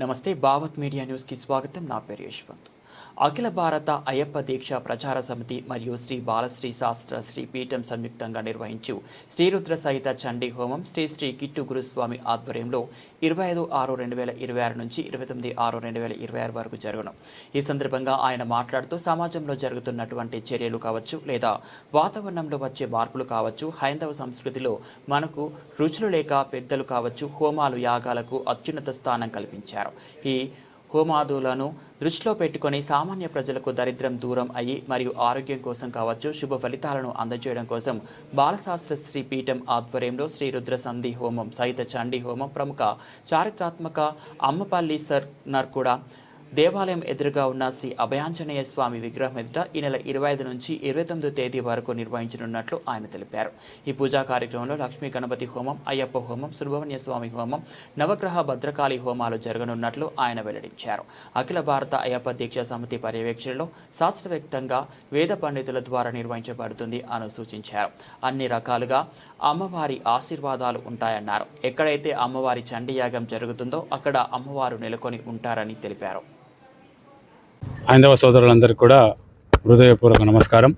నమస్తే Bhavat media news కి స్వాగతం. నా పేరు యశ్వంత్. అఖిల భారత అయ్యప్ప దీక్ష ప్రచార సమితి మరియు శ్రీ బాలశ్రీ శాస్త్ర శ్రీ పీఠం సంయుక్తంగా నిర్వహించు శ్రీరుద్ర సహిత చండీ హోమం శ్రీ కిట్టు గురుస్వామి ఆధ్వర్యంలో 25/6/2026 నుంచి 29/6/2026 వరకు జరుగును. ఈ సందర్భంగా ఆయన మాట్లాడుతూ సమాజంలో జరుగుతున్నటువంటి చర్యలు కావచ్చు లేదా వాతావరణంలో వచ్చే మార్పులు కావచ్చు, హైందవ సంస్కృతిలో మనకు రుచులు లేక పెద్దలు కావచ్చు హోమాలు యాగాలకు అత్యున్నత స్థానం కల్పించారు. ఈ హోమాదులను దృష్టిలో పెట్టుకొని సామాన్య ప్రజలకు దరిద్రం దూరం అయ్యి మరియు ఆరోగ్యం కోసం కావచ్చు శుభ ఫలితాలను అందజేయడం కోసం బాలశాస్త్ర శ్రీ పీఠం ఆధ్వర్యంలో శ్రీ రుద్ర సంధి హోమం సహిత చండీ హోమం ప్రముఖ చారిత్రాత్మక అమ్మపల్లి నర్కుడ దేవాలయం ఎదురుగా ఉన్న శ్రీ అభయాంజనేయ స్వామి విగ్రహం ఎదుట ఈ నెల 25 నుంచి 29 తేదీ వరకు నిర్వహించనున్నట్లు ఆయన తెలిపారు. ఈ పూజా కార్యక్రమంలో లక్ష్మీ గణపతి హోమం, అయ్యప్ప హోమం, సుబ్రహ్మణ్య స్వామి హోమం, నవగ్రహ భద్రకాళి హోమాలు జరగనున్నట్లు ఆయన వెల్లడించారు. అఖిల భారత అయ్యప్ప దీక్ష సమితి పర్యవేక్షణలో శాస్త్రవేత్తంగా వేద పండితుల ద్వారా నిర్వహించబడుతుంది అని సూచించారు. అన్ని రకాలుగా అమ్మవారి ఆశీర్వాదాలు ఉంటాయన్నారు. ఎక్కడైతే అమ్మవారి చండీయాగం జరుగుతుందో అక్కడ అమ్మవారు నెలకొని ఉంటారని తెలిపారు. హైందవ సోదరులందరికీ కూడా హృదయపూర్వక నమస్కారం.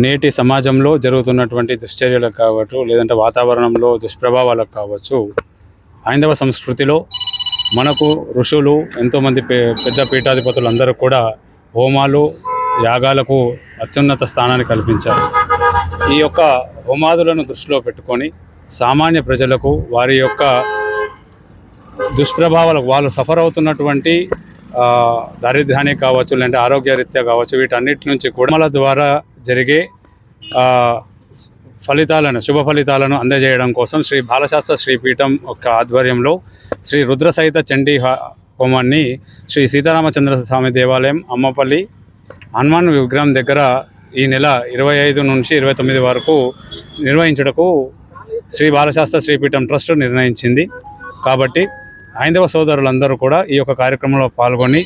నేటి సమాజంలో జరుగుతున్నటువంటి దుశ్చర్యలకు కావచ్చు, లేదంటే వాతావరణంలో దుష్ప్రభావాలకు కావచ్చు, హైందవ సంస్కృతిలో మనకు ఋషులు ఎంతోమంది పెద్ద పీఠాధిపతులు అందరూ కూడా హోమాలు యాగాలకు అత్యున్నత స్థానాన్ని కల్పించారు. ఈ యొక్క హోమాదులను దృష్టిలో పెట్టుకొని సామాన్య ప్రజలకు వారి యొక్క దుష్ప్రభావాలకు వాళ్ళు సఫర్ అవుతున్నటువంటి దారిద్ర్యానికి కావచ్చు, లేదంటే ఆరోగ్యరీత్యా కావచ్చు, వీటన్నిటి నుంచి కుటుంబాల ద్వారా జరిగే శుభ ఫలితాలను అందజేయడం కోసం శ్రీ బాలశాస్త్ర శ్రీపీఠం యొక్క ఆధ్వర్యంలో శ్రీ రుద్ర సహిత చండీ హోమాన్ని శ్రీ సీతారామచంద్ర స్వామి దేవాలయం అమ్మపల్లి హనుమాన్ విగ్రహం దగ్గర ఈ నెల 25 నుంచి 29 వరకు నిర్వహించుటకు శ్రీ బాలశాస్త్ర శ్రీపీఠం ట్రస్ట్ నిర్ణయించింది. కాబట్టి హైందవ సోదరులందరూ కూడా ఈ యొక్క కార్యక్రమంలో పాల్గొని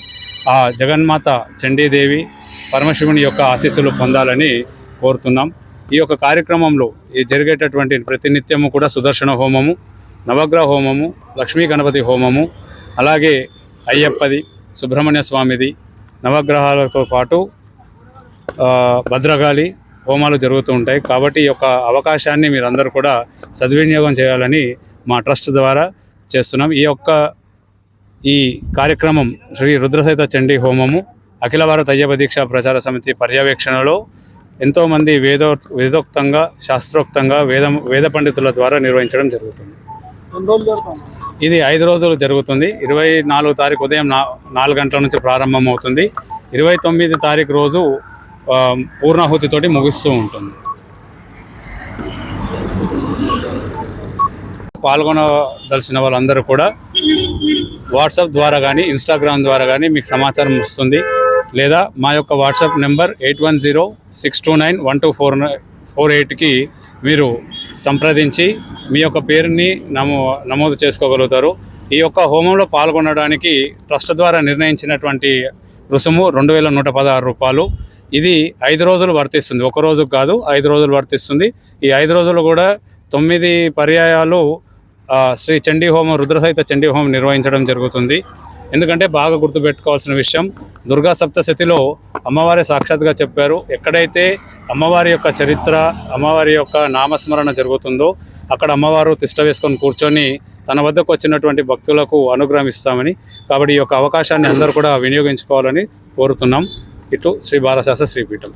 ఆ జగన్మాత చండీదేవి పరమశివుని యొక్క ఆశీస్సులు పొందాలని కోరుతున్నాం. ఈ యొక్క కార్యక్రమంలో జరిగేటటువంటి ప్రతినిత్యము కూడా సుదర్శన హోమము, నవగ్రహ హోమము, లక్ష్మీ గణపతి హోమము, అలాగే అయ్యప్పది, సుబ్రహ్మణ్య స్వామిది, నవగ్రహాలతో పాటు భద్రకాళి హోమాలు జరుగుతూ ఉంటాయి. కాబట్టి ఈ యొక్క అవకాశాన్ని మీరందరూ కూడా సద్వినియోగం చేయాలని మా ట్రస్ట్ ద్వారా చేస్తున్నాం. ఈ కార్యక్రమం శ్రీ రుద్రసహిత చండీ హోమము అఖిల భారత అయ్యప్ప దీక్ష ప్రచార సమితి పర్యవేక్షణలో ఎంతోమంది వేదోక్తంగా శాస్త్రోక్తంగా వేద పండితుల ద్వారా నిర్వహించడం జరుగుతుంది. ఇది 5 రోజులు జరుగుతుంది. 24 తారీఖు ఉదయం 4 గంటల నుంచి ప్రారంభమవుతుంది. 29 తారీఖు రోజు పూర్ణాహుతితోటి ముగిస్తూ ఉంటుంది. పాల్గొనదలసిన వాళ్ళందరూ కూడా వాట్సాప్ ద్వారా కానీ ఇన్స్టాగ్రామ్ ద్వారా కానీ మీకు సమాచారం వస్తుంది. లేదా మా యొక్క వాట్సాప్ నెంబర్ 8106291248కి మీరు సంప్రదించి మీ యొక్క పేరుని నమోదు చేసుకోగలుగుతారు. ఈ యొక్క హోమంలో పాల్గొనడానికి ట్రస్ట్ ద్వారా నిర్ణయించినటువంటి రుసుము 2116 రూపాయలు. ఇది 5 రోజులు వర్తిస్తుంది, ఒక రోజు కాదు 5 రోజులు వర్తిస్తుంది. ఈ 5 రోజులు కూడా 9 పర్యాయాలు శ్రీ చండీ హోమం రుద్రసహిత చండీ హోమం నిర్వహించడం జరుగుతుంది. ఎందుకంటే బాగా గుర్తుపెట్టుకోవాల్సిన విషయం, దుర్గా సప్తశతిలో అమ్మవారి సాక్షాత్గా చెప్పారు, ఎక్కడైతే అమ్మవారి యొక్క చరిత్ర, అమ్మవారి యొక్క నామస్మరణ జరుగుతుందో అక్కడ అమ్మవారు తిష్ట వేసుకొని కూర్చొని తన వద్దకు వచ్చినటువంటి భక్తులకు అనుగ్రహిస్తామని. కాబట్టి ఈ యొక్క అవకాశాన్ని అందరూ కూడా వినియోగించుకోవాలని కోరుతున్నాం. ఇటు శ్రీ బాలశాస్త్ర శ్రీపీఠం.